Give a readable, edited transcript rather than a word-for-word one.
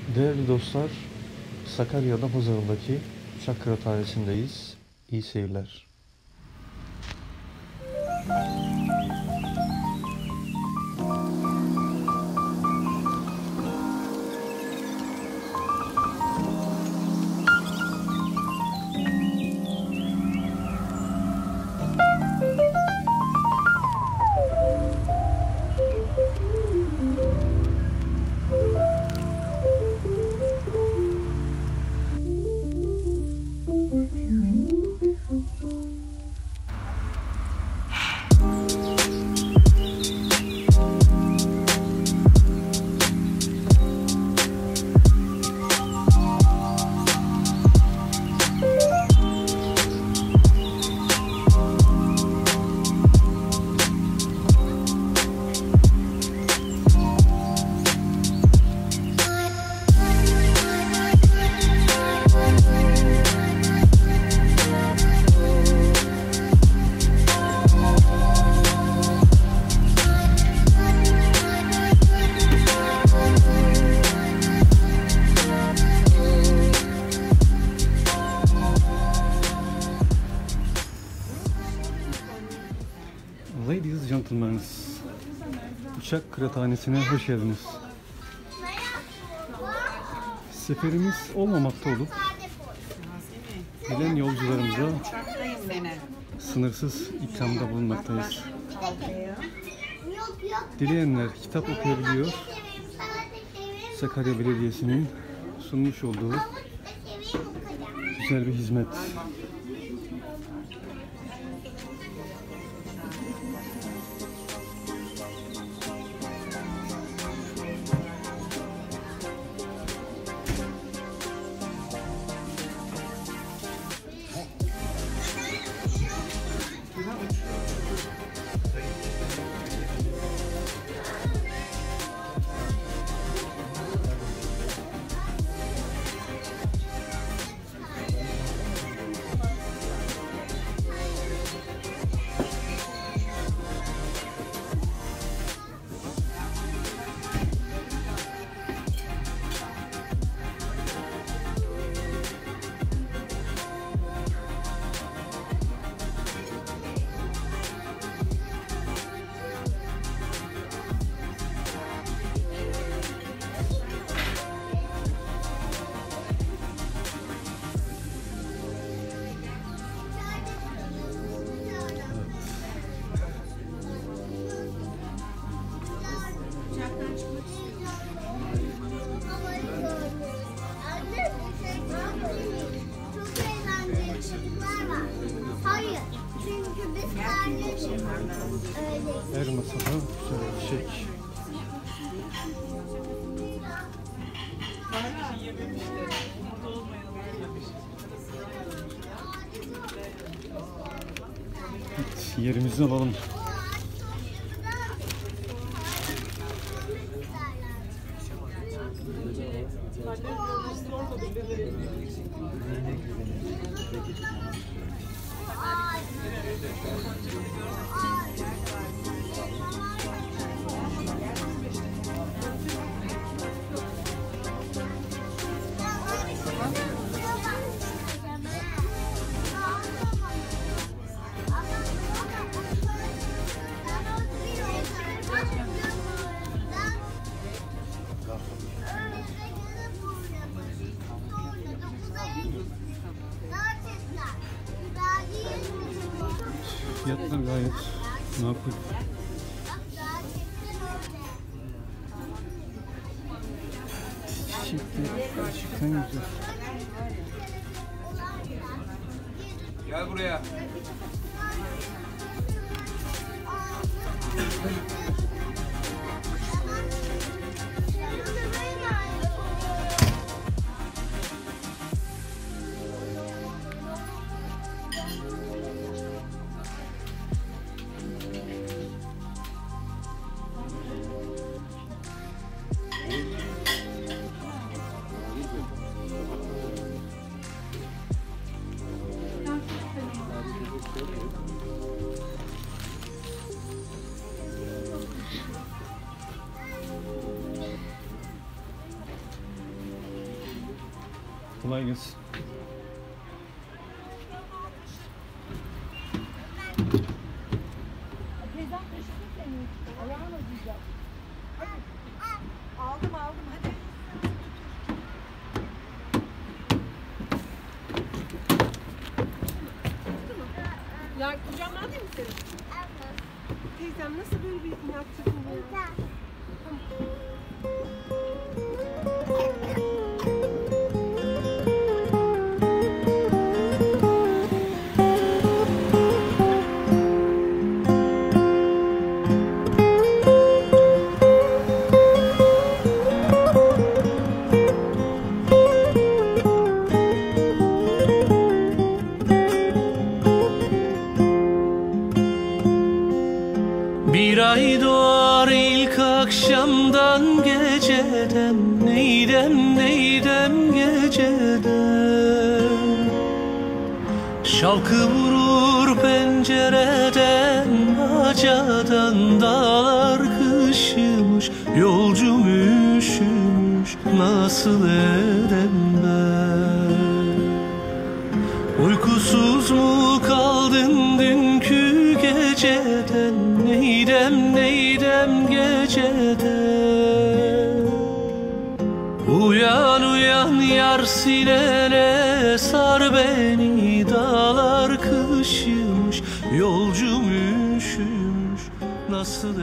Değerli dostlar, Sakarya Adapazarı'ndaki Uçak Kıraathanesi'ndeyiz. İyi seyirler. Ladies and gentlemen, Uçak Kıraathanesi'ne hoş geldiniz. Seferimiz olmamakta olup gelen yolcularımıza sınırsız ikramda bulunmaktayız. Dileyenler kitap okuyabiliyor. Sakarya Belediyesi'nin sunmuş olduğu güzel bir hizmet. Her masada güzel bir şey. Evet, yerimizi alalım. Fiyatlar gayet makul. Gerçekten güzel. Gel buraya. Kolay gelsin. Aldım hadi. Ya kucağıma alayım mı seni? Teyzem nasıl böyle bir inat takımı ya? Bir ay doğar ilk akşamdan geceden, neydem geceden. Şalkı vurur pencereden, bacadan dağlar kışımış. Yolcum üşümüş, nasıl edem ben? Uykusuz mu kaldın dünkü geceden, neydem geceden. Uyan yar sinene, sar beni, dağlar kışımış. Yolcum üşümüş, nasıl